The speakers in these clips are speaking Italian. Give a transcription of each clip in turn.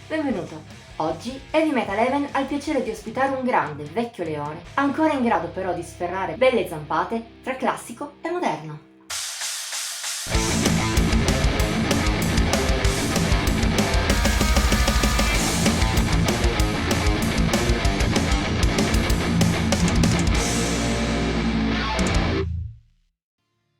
Benvenuto! Oggi Heavy Metal Heaven ha il piacere di ospitare un grande, vecchio leone, ancora in grado però di sferrare belle zampate tra classico e moderno.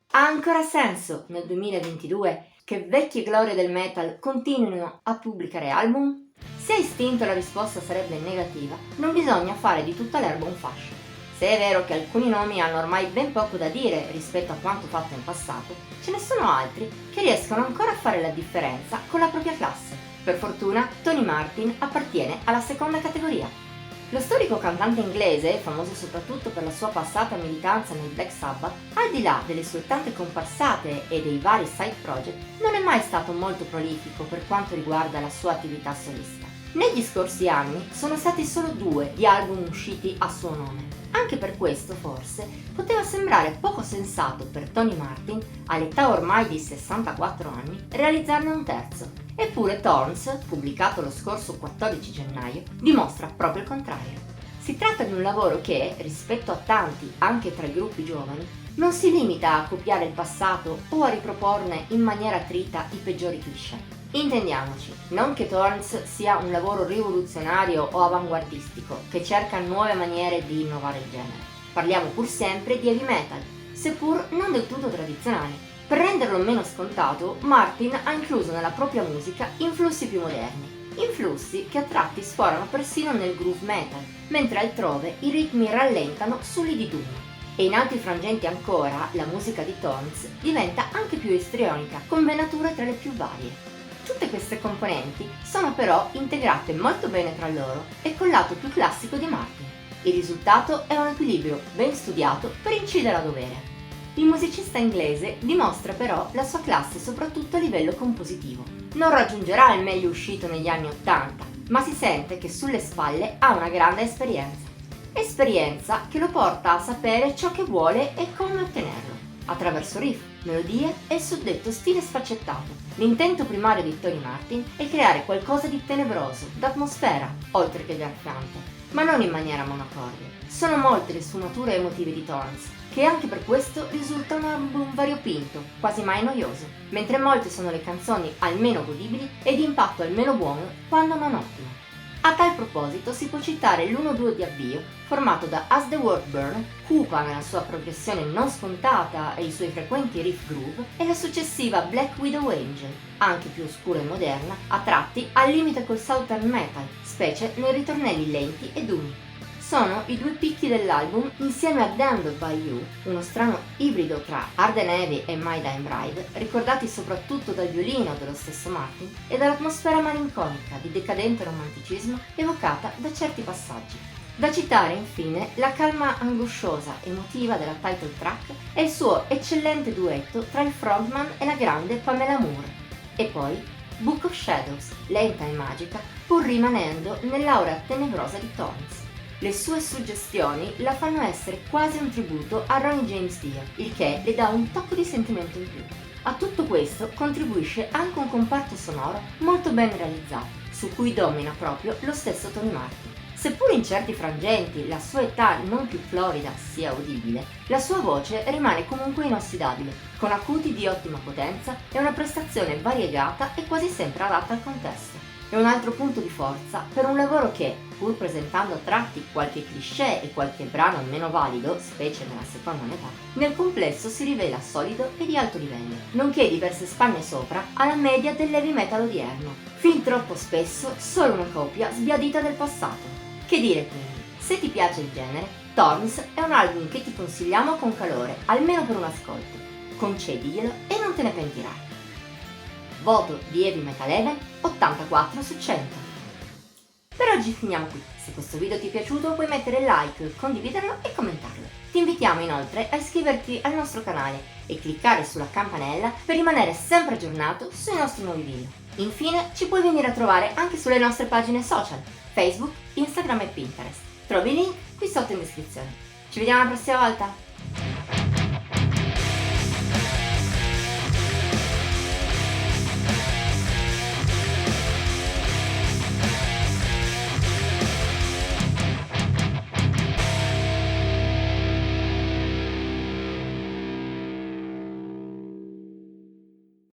Ha ancora senso, nel 2022, che vecchie glorie del metal continuino a pubblicare album? Se a istinto la risposta sarebbe negativa, non bisogna fare di tutta l'erba un fascio. Se è vero che alcuni nomi hanno ormai ben poco da dire rispetto a quanto fatto in passato, ce ne sono altri che riescono ancora a fare la differenza con la propria classe. Per fortuna, Tony Martin appartiene alla seconda categoria. Lo storico cantante inglese, famoso soprattutto per la sua passata militanza nel Black Sabbath, al di là delle sue tante comparsate e dei vari side project, non è mai stato molto prolifico per quanto riguarda la sua attività solista. Negli scorsi anni sono stati solo 2 gli album usciti a suo nome. Anche per questo, forse, poteva sembrare poco sensato per Tony Martin, all'età ormai di 64 anni, realizzarne un terzo. Eppure Thorns, pubblicato lo scorso 14 gennaio, dimostra proprio il contrario. Si tratta di un lavoro che, rispetto a tanti anche tra i gruppi giovani, non si limita a copiare il passato o a riproporne in maniera trita i peggiori cliché. Intendiamoci, non che Thorns sia un lavoro rivoluzionario o avanguardistico che cerca nuove maniere di innovare il genere. Parliamo pur sempre di heavy metal, seppur non del tutto tradizionale. Per renderlo meno scontato, Martin ha incluso nella propria musica influssi più moderni, influssi che a tratti sforano persino nel groove metal, mentre altrove i ritmi rallentano soli di doom. E in altri frangenti ancora, la musica di Thorns diventa anche più istrionica, con venature tra le più varie. Tutte queste componenti sono però integrate molto bene tra loro e col lato più classico di Martin. Il risultato è un equilibrio ben studiato per incidere a dovere. Il musicista inglese dimostra però la sua classe soprattutto a livello compositivo. Non raggiungerà il meglio uscito negli anni '80, ma si sente che sulle spalle ha una grande esperienza. Esperienza che lo porta a sapere ciò che vuole e come ottenerlo, attraverso riff, melodie e il suddetto stile sfaccettato. L'intento primario di Tony Martin è creare qualcosa di tenebroso, d'atmosfera, oltre che graffiante, ma non in maniera monocorde. Sono molte le sfumature emotive di Thorns, che anche per questo risulta un album variopinto, quasi mai noioso, mentre molte sono le canzoni almeno godibili e di impatto almeno buono, quando non ottimo. A tal proposito si può citare l'1-2 di avvio, formato da As the World Burn, cupa nella sua progressione non scontata e i suoi frequenti riff groove, e la successiva Black Widow Angel, anche più oscura e moderna, a tratti al limite col southern metal, specie nei ritornelli lenti e dumi. Sono i 2 picchi dell'album insieme a Damned by You, uno strano ibrido tra Hard and Heavy e My Dying Bride, ricordati soprattutto dal violino dello stesso Martin e dall'atmosfera malinconica di decadente romanticismo evocata da certi passaggi. Da citare infine la calma angosciosa emotiva della title track e il suo eccellente duetto tra il frontman e la grande Pamela Moore. E poi Book of Shadows, lenta e magica, pur rimanendo nell'aura tenebrosa di Thorns. Le sue suggestioni la fanno essere quasi un tributo a Ronnie James Dio, il che le dà un tocco di sentimento in più. A tutto questo contribuisce anche un comparto sonoro molto ben realizzato, su cui domina proprio lo stesso Tony Martin. Seppur in certi frangenti la sua età non più florida sia udibile, la sua voce rimane comunque inossidabile, con acuti di ottima potenza e una prestazione variegata e quasi sempre adatta al contesto. È un altro punto di forza per un lavoro che, pur presentando a tratti qualche cliché e qualche brano meno valido, specie nella seconda metà, nel complesso si rivela solido e di alto livello, nonché diverse spanne sopra alla media dell'heavy metal odierno, fin troppo spesso solo una copia sbiadita del passato. Che dire quindi, se ti piace il genere, Thorns è un album che ti consigliamo con calore, almeno per un ascolto. Concediglielo e non te ne pentirai. Voto di Heavy Metal Heaven 84 su 100. Per oggi finiamo qui. Se questo video ti è piaciuto puoi mettere like, condividerlo e commentarlo. Ti invitiamo inoltre a iscriverti al nostro canale e cliccare sulla campanella per rimanere sempre aggiornato sui nostri nuovi video. Infine ci puoi venire a trovare anche sulle nostre pagine social, Facebook, Instagram e Pinterest. Trovi i link qui sotto in descrizione. Ci vediamo la prossima volta!